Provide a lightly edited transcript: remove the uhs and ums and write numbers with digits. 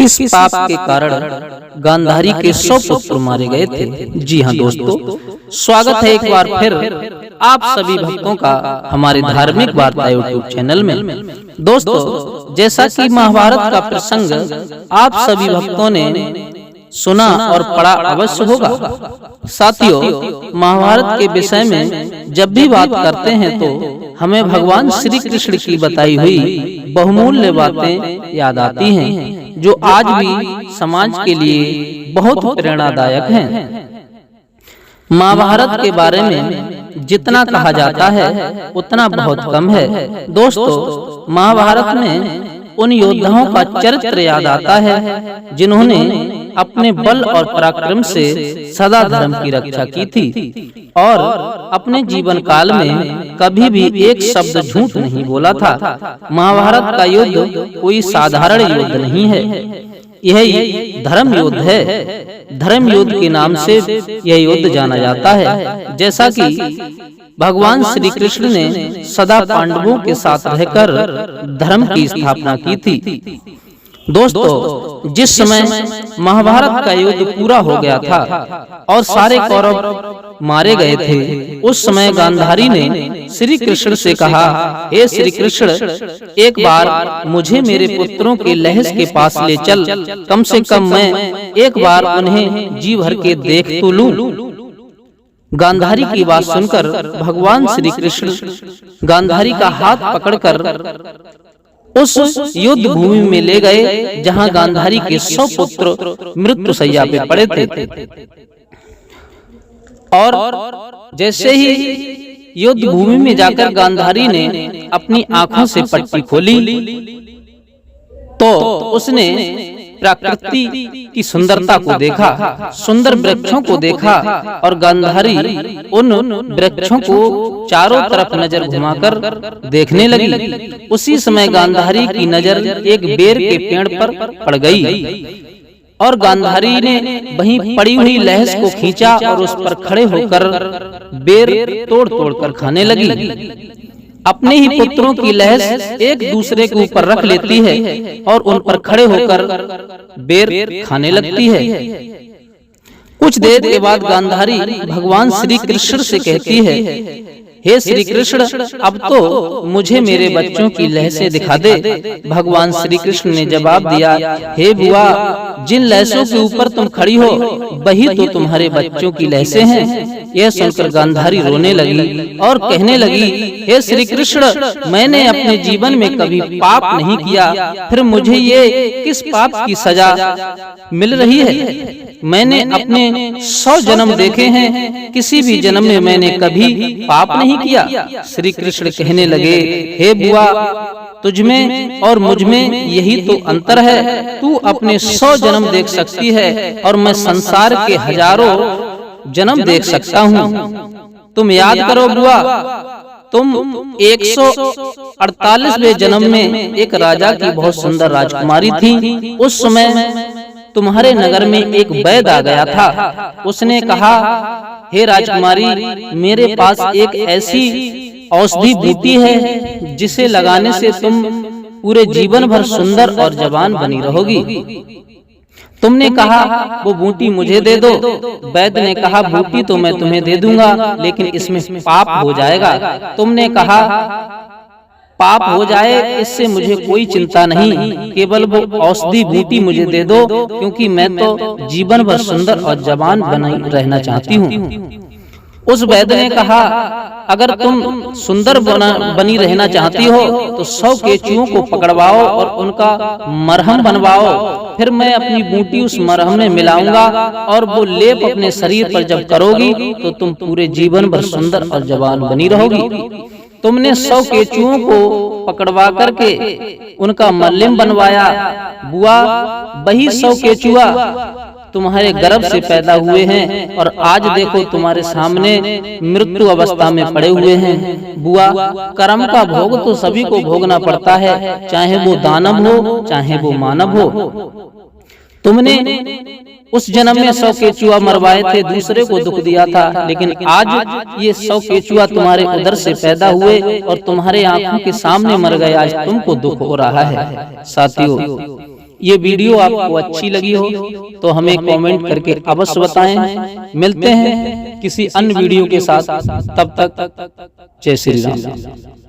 किस पाप के कारण गांधारी के 100 पुत्र मारे गए थे। जी हाँ दोस्तों, स्वागत है एक बार फिर आप सभी भक्तों का हमारे धार्मिक वार्ता यूट्यूब चैनल में। दोस्तों, जैसा कि महाभारत का प्रसंग आप सभी भक्तों ने सुना और पढ़ा अवश्य होगा। साथियों, महाभारत के विषय में जब भी बात करते हैं तो हमें भगवान श्री कृष्ण की बताई हुई बहुमूल्य बातें याद आती हैं, जो आज भी समाज के लिए बहुत प्रेरणादायक हैं। महाभारत के बारे में जितना कहा जाता है उतना बहुत कम है। दोस्तों, महाभारत में उन योद्धाओं का चरित्र याद आता है जिन्होंने अपने बल और पराक्रम से सदा धर्म की रक्षा की थी और अपने जीवन काल में कभी भी एक शब्द झूठ नहीं बोला था। महाभारत का युद्ध कोई साधारण युद्ध नहीं है, यह धर्म युद्ध है। धर्म युद्ध के नाम से यह युद्ध जाना जाता है। जैसा कि भगवान श्री कृष्ण ने सदा पांडवों के साथ रहकर धर्म की स्थापना की थी। दोस्तों, जिस समय महाभारत का युद्ध पूरा हो गया था और सारे कौरव मारे गए थे, उस समय गांधारी ने श्री कृष्ण से कहा, हे श्री कृष्ण, एक बार मुझे मेरे पुत्रों के लहस के पास ले चल, कम से कम मैं एक बार उन्हें जी भर के देख तो लूं। गांधारी की बात सुनकर भगवान श्री कृष्ण गांधारी का हाथ पकड़कर उस युद्ध भूमि में ले गए जहां गांधारी के 100 पुत्र मृत्यु शैया पे पड़े थे। और जैसे ही युद्ध भूमि में जाकर गांधारी ने अपनी आंखों से पट्टी खोली तो उसने प्रकृति की सुंदरता को देखा, सुंदर वृक्षों को देखा और गांधारी उन वृक्षों को चारों तरफ नजर घुमाकर देखने लगी। उसी समय गांधारी की नजर एक बेर के पेड़ पर पड़ गई और गांधारी ने वहीं पड़ी हुई लहस को खींचा और उस पर खड़े होकर बेर तोड़ तोड़ कर खाने लगी। अपने ही पुत्रों की लहस एक दूसरे के ऊपर रख लेती है और उन पर खड़े होकर बेर खाने लगती है। कुछ देर के बाद गांधारी भगवान श्री कृष्ण से कहती है, हे श्री कृष्ण, अब तो मुझे मेरे बच्चों की लहसें दिखा दे। भगवान श्री कृष्ण ने जवाब दिया, हे बुआ, जिन लहसों के ऊपर तुम खड़ी हो वही तो तुम्हारे बच्चों की लहसें हैं। यह सुनकर गांधारी रोने लगी और कहने लगी, हे श्री कृष्ण, मैंने अपने जीवन में कभी पाप नहीं किया, फिर मुझे ये किस पाप की सजा मिल रही है? मैंने अपने 100 जन्म देखे हैं, किसी भी जन्म में मैंने कभी पाप नहीं किया। श्री कृष्ण कहने लगे, हे बुआ, तुझमें और मुझमें यही तो अंतर है। तू अपने 100 जन्म देख सकती है और मैं संसार के हजारों जन्म देख सकता हूँ। तुम याद करो बुआ, तुम 148वें जन्म में एक राजा की बहुत सुंदर राजकुमारी थी। उस समय तुम्हारे नगर में एक वैद्य आ गया था। उसने कहा, हे राजकुमारी, मेरे पास एक ऐसी औषधि बूटी है जिसे लगाने से तुम पूरे जीवन भर सुंदर और जवान बनी रहोगी। तुमने कहा, वो बूटी मुझे दे दो। वैद्य ने कहा, बूटी तो मैं तुम्हें दे दूंगा, लेकिन इसमें पाप हो जाएगा। तुमने कहा, पाप हो जाए इससे मुझे कोई चिंता नहीं, केवल वो औषधि बूटी मुझे दे दो, क्योंकि मैं तो जीवन भर सुंदर और जवान बनी रहना चाहती हूँ। उस वैद्य ने कहा, अगर तुम सुंदर बनी रहना चाहती हो तो 100 केचुओं को पकड़वाओ और उनका मरहम बनवाओ, फिर मैं अपनी बूटी उस मरहम में मिलाऊंगा और वो लेप अपने शरीर पर जब करोगी तो तुम पूरे जीवन भर सुंदर और जवान बनी रहोगी। तुमने 100 केचुओं को पकड़वा करके उनका मल्लिम बनवाया। बुआ, वही 100 केचुआ तुम्हारे गर्भ से पैदा हुए हैं और आज देखो तुम्हारे सामने मृत्यु अवस्था में पड़े हुए हैं। बुआ, कर्म का भोग तो सभी को भोगना पड़ता है, चाहे वो दानव हो चाहे वो मानव हो। तुमने उस जन्म में 100 केचुआ मरवाए थे, दूसरे को दुख दिया था, लेकिन आज ये 100 केचुआ तुम्हारे उदर से पैदा हुए और तुम्हारे आंखों के सामने मर गए। आज तुमको दुख हो रहा है। साथियों, ये वीडियो आपको अच्छी लगी हो तो हमें कमेंट करके अवश्य बताएं। मिलते हैं किसी अन्य वीडियो के साथ, तब तक जय श्री राम।